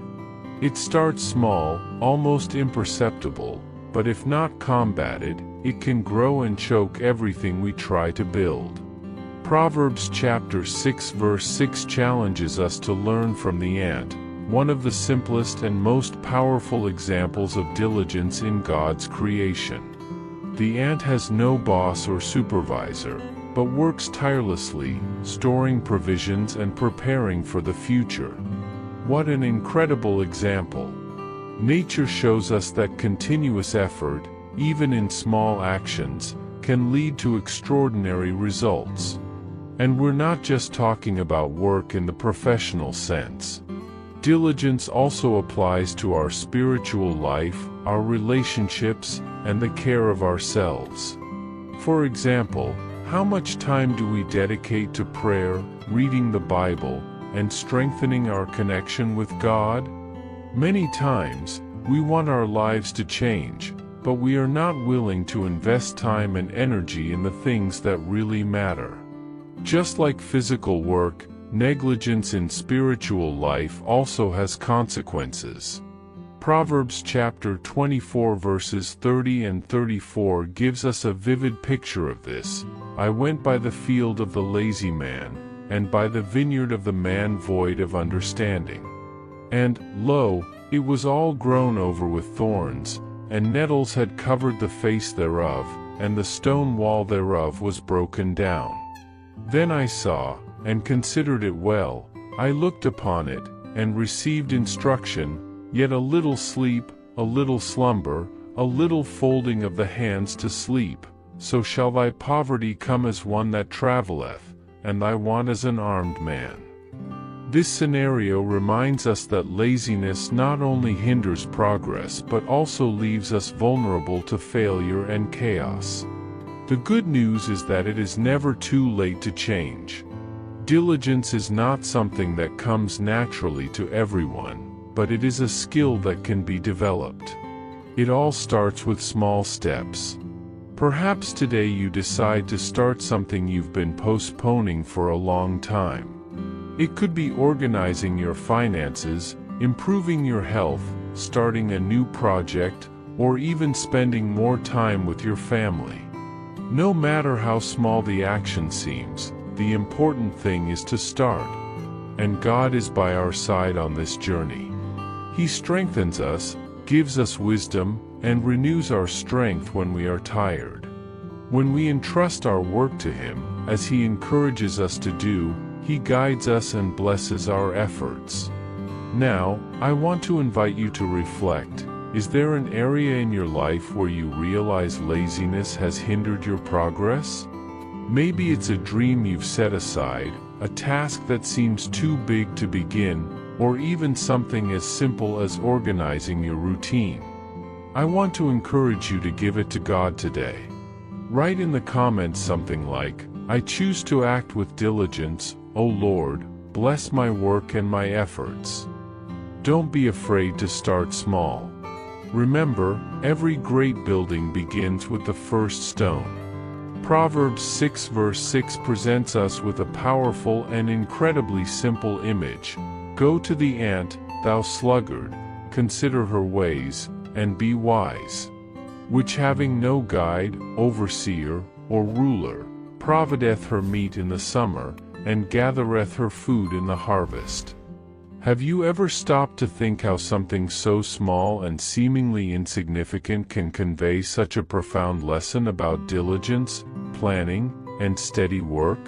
It starts small, almost imperceptible, but if not combated, it can grow and choke everything we try to build. Proverbs chapter 6 verse 6 challenges us to learn from the ant, one of the simplest and most powerful examples of diligence in God's creation. The ant has no boss or supervisor, but works tirelessly, storing provisions and preparing for the future. What an incredible example! Nature shows us that continuous effort, even in small actions, can lead to extraordinary results. And we're not just talking about work in the professional sense. Diligence also applies to our spiritual life, our relationships, and the care of ourselves. For example, how much time do we dedicate to prayer, reading the Bible, and strengthening our connection with God? Many times, we want our lives to change, but we are not willing to invest time and energy in the things that really matter. Just like physical work, negligence in spiritual life also has consequences. Proverbs chapter 24 verses 30 and 34 gives us a vivid picture of this. I went by the field of the lazy man, and by the vineyard of the man void of understanding. And, lo, it was all grown over with thorns, and nettles had covered the face thereof, and the stone wall thereof was broken down. Then I saw, and considered it well, I looked upon it, and received instruction, yet a little sleep, a little slumber, a little folding of the hands to sleep, so shall thy poverty come as one that travelleth, and thy want as an armed man. This scenario reminds us that laziness not only hinders progress but also leaves us vulnerable to failure and chaos. The good news is that it is never too late to change. Diligence is not something that comes naturally to everyone, but it is a skill that can be developed. It all starts with small steps. Perhaps today you decide to start something you've been postponing for a long time. It could be organizing your finances, improving your health, starting a new project, or even spending more time with your family. No matter how small the action seems, the important thing is to start. And God is by our side on this journey. He strengthens us, gives us wisdom, and renews our strength when we are tired. When we entrust our work to Him, as He encourages us to do, He guides us and blesses our efforts. Now, I want to invite you to reflect. Is there an area in your life where you realize laziness has hindered your progress? Maybe it's a dream you've set aside, a task that seems too big to begin, or even something as simple as organizing your routine. I want to encourage you to give it to God today. Write in the comments something like, I choose to act with diligence, O Lord, bless my work and my efforts. Don't be afraid to start small. Remember, every great building begins with the first stone. Proverbs 6 verse 6 presents us with a powerful and incredibly simple image. Go to the ant, thou sluggard, consider her ways, and be wise. Which having no guide, overseer, or ruler, provideth her meat in the summer, and gathereth her food in the harvest. Have you ever stopped to think how something so small and seemingly insignificant can convey such a profound lesson about diligence, planning, and steady work?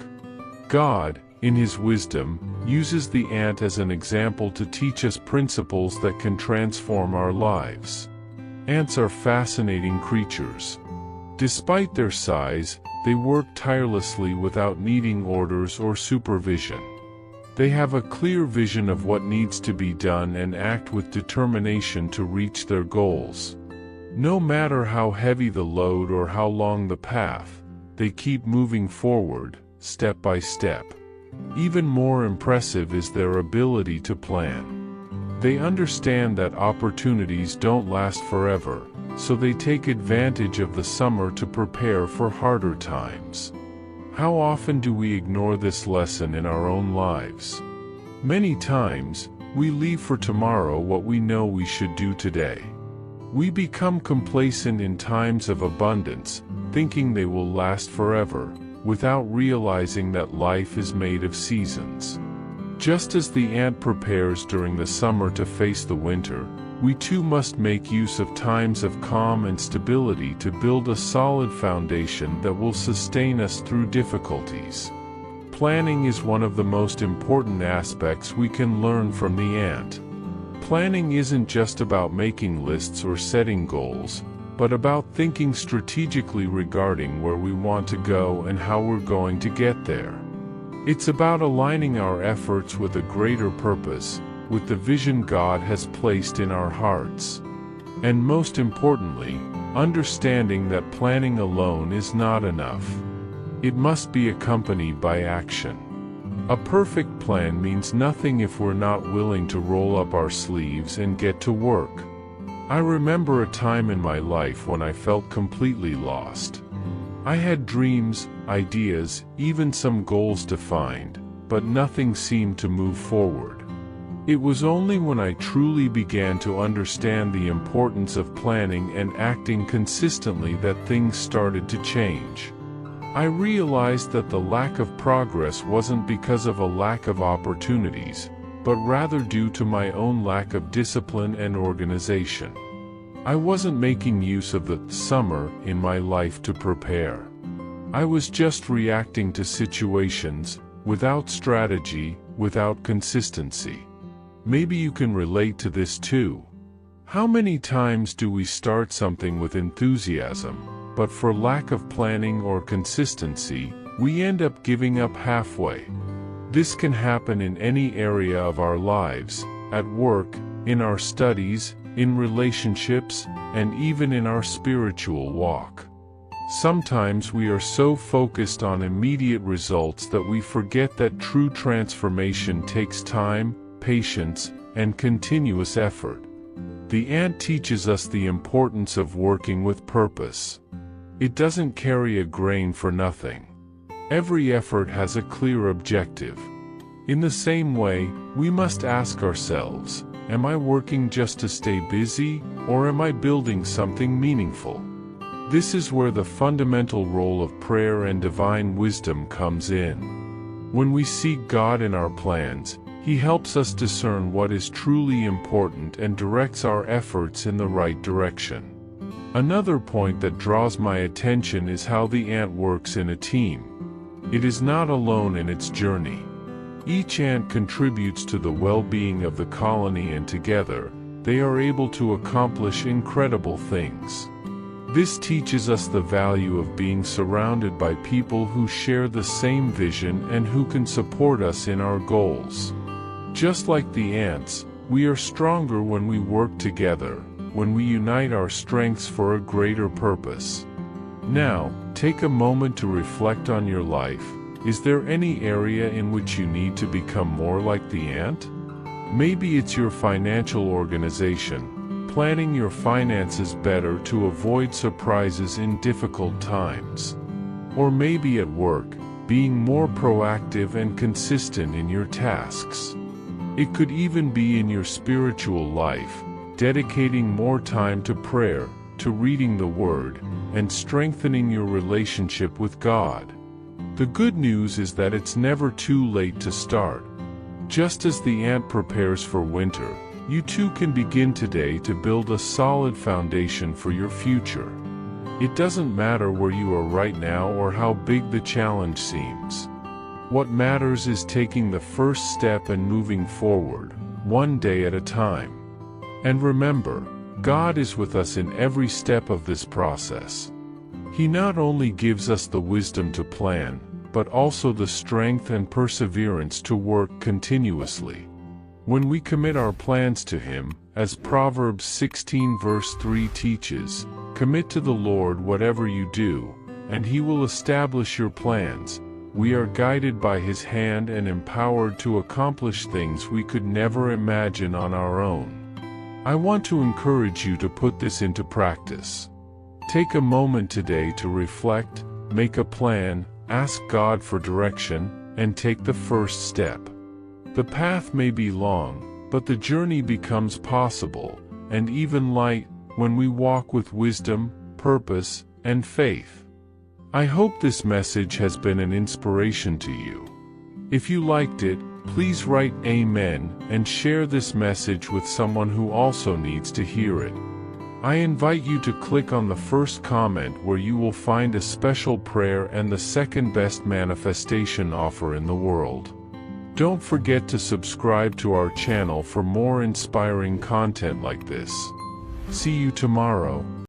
God, in His wisdom, uses the ant as an example to teach us principles that can transform our lives. Ants are fascinating creatures. Despite their size, they work tirelessly without needing orders or supervision. They have a clear vision of what needs to be done and act with determination to reach their goals. No matter how heavy the load or how long the path, they keep moving forward, step by step. Even more impressive is their ability to plan. They understand that opportunities don't last forever, so they take advantage of the summer to prepare for harder times. How often do we ignore this lesson in our own lives? Many times, We leave for tomorrow what we know we should do today. We become complacent in times of abundance, thinking they will last forever, without realizing that life is made of seasons. Just as the ant prepares during the summer to face the winter, we too must make use of times of calm and stability to build a solid foundation that will sustain us through difficulties. Planning is one of the most important aspects we can learn from the ant. Planning isn't just about making lists or setting goals, but about thinking strategically regarding where we want to go and how we're going to get there. It's about aligning our efforts with a greater purpose, with the vision God has placed in our hearts. And most importantly, understanding that planning alone is not enough. It must be accompanied by action. A perfect plan means nothing if we're not willing to roll up our sleeves and get to work. I remember a time in my life when I felt completely lost. I had dreams, ideas, even some goals defined, but nothing seemed to move forward. It was only when I truly began to understand the importance of planning and acting consistently that things started to change. I realized that the lack of progress wasn't because of a lack of opportunities, but rather due to my own lack of discipline and organization. I wasn't making use of the summer in my life to prepare. I was just reacting to situations, without strategy, without consistency. Maybe you can relate to this too. How many times do we start something with enthusiasm, but for lack of planning or consistency, we end up giving up halfway? This can happen in any area of our lives, at work, in our studies, in relationships, and even in our spiritual walk. Sometimes we are so focused on immediate results that we forget that true transformation takes time, patience, and continuous effort. The ant teaches us the importance of working with purpose. It doesn't carry a grain for nothing. Every effort has a clear objective. In the same way, we must ask ourselves, am I working just to stay busy, or am I building something meaningful? This is where the fundamental role of prayer and divine wisdom comes in. When we seek God in our plans, He helps us discern what is truly important and directs our efforts in the right direction. Another point that draws my attention is how the ant works in a team. It is not alone in its journey. Each ant contributes to the well-being of the colony, and together, they are able to accomplish incredible things. This teaches us the value of being surrounded by people who share the same vision and who can support us in our goals. Just like the ants, we are stronger when we work together, when we unite our strengths for a greater purpose. Now, take a moment to reflect on your life. Is there any area in which you need to become more like the ant? Maybe it's your financial organization, planning your finances better to avoid surprises in difficult times. Or maybe at work, being more proactive and consistent in your tasks. It could even be in your spiritual life, dedicating more time to prayer, to reading the Word, and strengthening your relationship with God. The good news is that it's never too late to start. Just as the ant prepares for winter, you too can begin today to build a solid foundation for your future. It doesn't matter where you are right now or how big the challenge seems. What matters is taking the first step and moving forward, one day at a time. And remember, God is with us in every step of this process. He not only gives us the wisdom to plan, but also the strength and perseverance to work continuously. When we commit our plans to Him, as Proverbs 16 verse 3 teaches, commit to the Lord whatever you do, and He will establish your plans. We are guided by His hand and empowered to accomplish things we could never imagine on our own. I want to encourage you to put this into practice. Take a moment today to reflect, make a plan, ask God for direction, and take the first step. The path may be long, but the journey becomes possible, and even light, when we walk with wisdom, purpose, and faith. I hope this message has been an inspiration to you. If you liked it, please write Amen and share this message with someone who also needs to hear it. I invite you to click on the first comment where you will find a special prayer and the second best manifestation offer in the world. Don't forget to subscribe to our channel for more inspiring content like this. See you tomorrow.